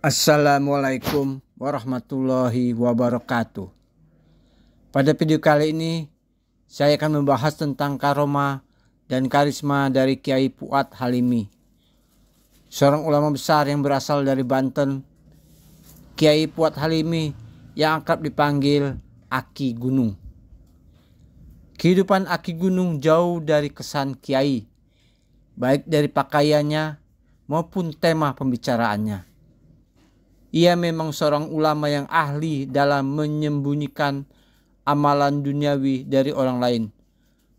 Assalamualaikum warahmatullahi wabarakatuh. Pada video kali ini saya akan membahas tentang karomah dan karisma dari Kiai Fuad Halimi, seorang ulama besar yang berasal dari Banten. Kiai Fuad Halimi yang akrab dipanggil Aki Gunung. Kehidupan Aki Gunung jauh dari kesan kiai, baik dari pakaiannya maupun tema pembicaraannya. Ia memang seorang ulama yang ahli dalam menyembunyikan amalan duniawi dari orang lain,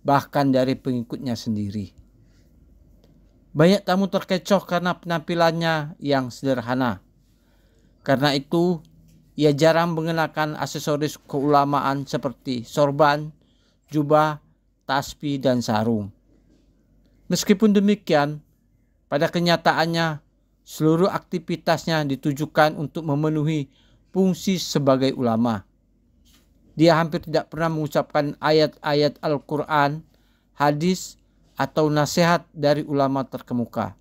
bahkan dari pengikutnya sendiri. Banyak tamu terkecoh karena penampilannya yang sederhana. Karena itu, ia jarang mengenakan aksesoris keulamaan seperti sorban, jubah, tasbih, dan sarung. Meskipun demikian, pada kenyataannya seluruh aktivitasnya ditujukan untuk memenuhi fungsi sebagai ulama. Dia hampir tidak pernah mengucapkan ayat-ayat Al-Quran, hadis, atau nasihat dari ulama terkemuka.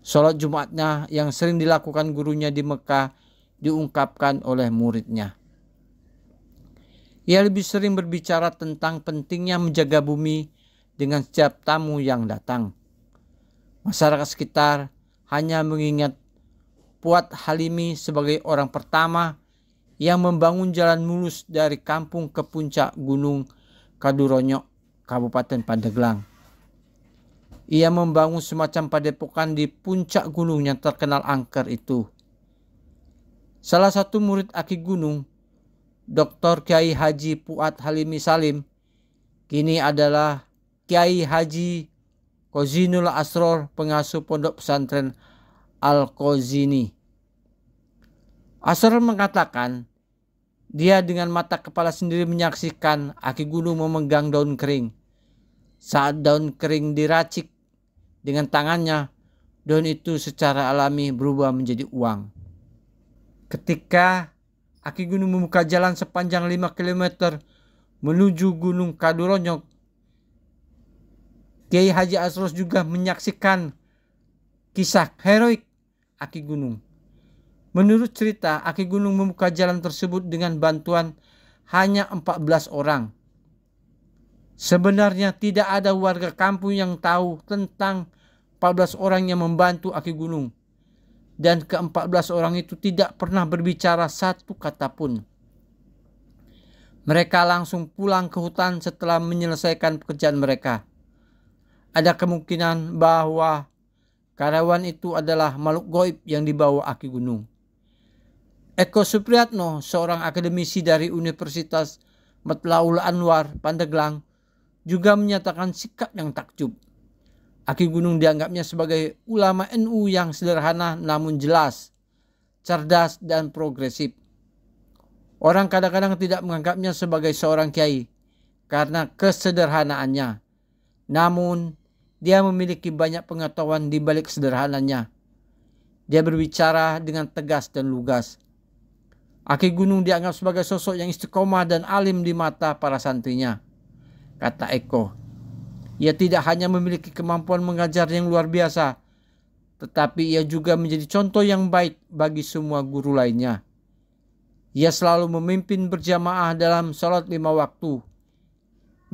Sholat Jumatnya yang sering dilakukan gurunya di Mekah diungkapkan oleh muridnya. Ia lebih sering berbicara tentang pentingnya menjaga bumi dengan setiap tamu yang datang. Masyarakat sekitar hanya mengingat Fuad Halimi sebagai orang pertama yang membangun jalan mulus dari kampung ke puncak Gunung Kaduronyok, Kabupaten Pandeglang. Ia membangun semacam padepokan di puncak gunung yang terkenal angker itu. Salah satu murid Aki Gunung, Dr. Kiai Haji Fuad Halimi Salim, kini adalah Kiai Haji Qazinul Asror, pengasuh pondok pesantren Al-Qazini. Asror mengatakan dia dengan mata kepala sendiri menyaksikan Aki Gunung memegang daun kering. Saat daun kering diracik dengan tangannya, daun itu secara alami berubah menjadi uang. Ketika Aki Gunung membuka jalan sepanjang 5 km menuju Gunung Kaduronyok, Kiai Haji Asros juga menyaksikan kisah heroik Aki Gunung. Menurut cerita, Aki Gunung membuka jalan tersebut dengan bantuan hanya 14 orang. Sebenarnya tidak ada warga kampung yang tahu tentang 14 orang yang membantu Aki Gunung. Dan ke-14 orang itu tidak pernah berbicara satu kata pun. Mereka langsung pulang ke hutan setelah menyelesaikan pekerjaan mereka. Ada kemungkinan bahwa karyawan itu adalah makhluk gaib yang dibawa Aki Gunung. Eko Supriyatno, seorang akademisi dari Universitas Matlaul Anwar, Pandeglang, juga menyatakan sikap yang takjub. Aki Gunung dianggapnya sebagai ulama NU yang sederhana namun jelas, cerdas, dan progresif. Orang kadang-kadang tidak menganggapnya sebagai seorang kiai karena kesederhanaannya. Namun, dia memiliki banyak pengetahuan di balik sederhananya. Dia berbicara dengan tegas dan lugas. Aki Gunung dianggap sebagai sosok yang istiqomah dan alim di mata para santrinya. Kata Eko, ia tidak hanya memiliki kemampuan mengajar yang luar biasa, tetapi ia juga menjadi contoh yang baik bagi semua guru lainnya. Ia selalu memimpin berjamaah dalam sholat 5 waktu.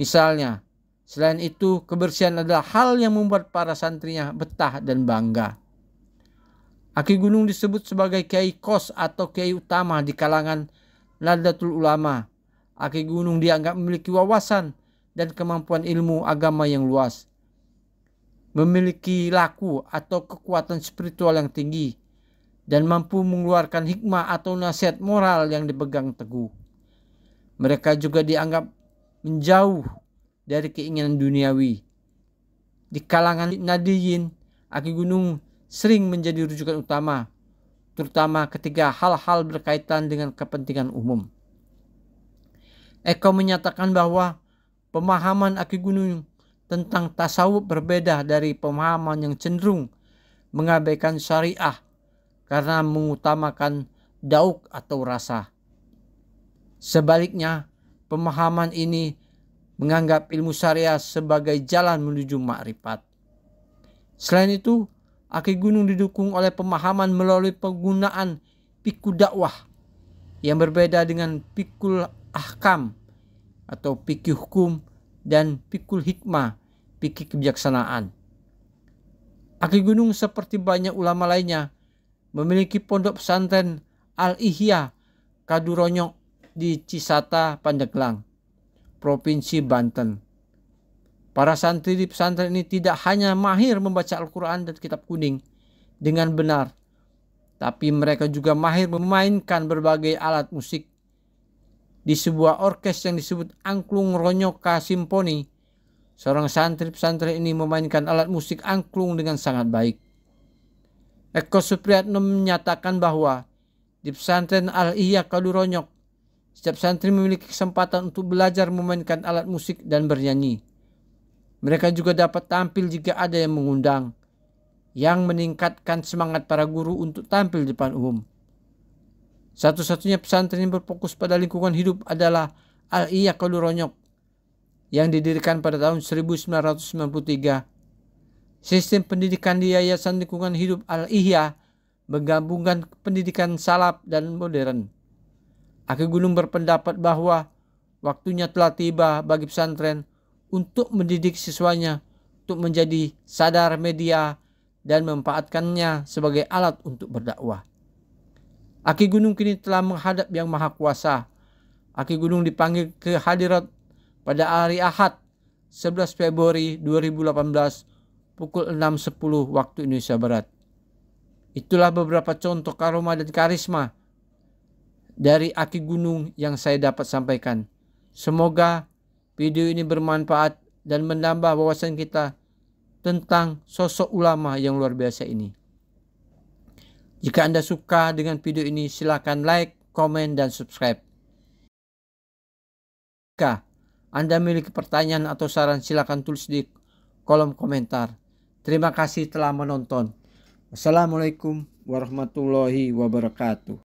Misalnya, selain itu, kebersihan adalah hal yang membuat para santrinya betah dan bangga. Aki Gunung disebut sebagai kiai kos atau kiai utama di kalangan Nahdlatul Ulama. Aki Gunung dianggap memiliki wawasan dan kemampuan ilmu agama yang luas. Memiliki laku atau kekuatan spiritual yang tinggi dan mampu mengeluarkan hikmah atau nasihat moral yang dipegang teguh. Mereka juga dianggap menjauh dari keinginan duniawi. Di kalangan nadiyin, Aki Gunung sering menjadi rujukan utama, terutama ketika hal-hal berkaitan dengan kepentingan umum. Eko menyatakan bahwa pemahaman Aki Gunung tentang tasawuf berbeda dari pemahaman yang cenderung mengabaikan syariah karena mengutamakan dauk atau rasa. Sebaliknya, pemahaman ini menganggap ilmu syariah sebagai jalan menuju makrifat. Selain itu, Aki gunung didukung oleh pemahaman melalui penggunaan pikul dakwah yang berbeda dengan pikul ahkam atau fikih hukum dan pikul hikmah, fikih kebijaksanaan. Aki gunung seperti banyak ulama lainnya memiliki pondok pesantren Al-Ihya Kaduronyok di Cisata, Pandeglang, Provinsi Banten. Para santri di pesantren ini tidak hanya mahir membaca Al-Quran dan kitab kuning dengan benar, tapi mereka juga mahir memainkan berbagai alat musik. Di sebuah orkes yang disebut Angklung Ronyoka Simponi, seorang santri pesantren ini memainkan alat musik angklung dengan sangat baik. Eko Supriyatno menyatakan bahwa di pesantren Al-Ihya Kaduronyok, setiap santri memiliki kesempatan untuk belajar memainkan alat musik dan bernyanyi. Mereka juga dapat tampil jika ada yang mengundang, yang meningkatkan semangat para guru untuk tampil di depan umum. Satu-satunya pesantren yang berfokus pada lingkungan hidup adalah Al-Ihya Kaduronyok yang didirikan pada tahun 1993. Sistem pendidikan di Yayasan Lingkungan Hidup Al-Ihya menggabungkan pendidikan salaf dan modern. Aki Gunung berpendapat bahwa waktunya telah tiba bagi pesantren untuk mendidik siswanya untuk menjadi sadar media dan memanfaatkannya sebagai alat untuk berdakwah. Aki Gunung kini telah menghadap Yang Maha Kuasa. Aki Gunung dipanggil ke hadirat pada hari Ahad 11 Februari 2018 pukul 6.10 waktu Indonesia Barat. Itulah beberapa contoh karomah dan karisma dari Aki Gunung yang saya dapat sampaikan. Semoga video ini bermanfaat dan menambah wawasan kita tentang sosok ulama yang luar biasa ini. Jika Anda suka dengan video ini, silakan like, komen, dan subscribe. Jika Anda memiliki pertanyaan atau saran, silakan tulis di kolom komentar. Terima kasih telah menonton. Wassalamualaikum warahmatullahi wabarakatuh.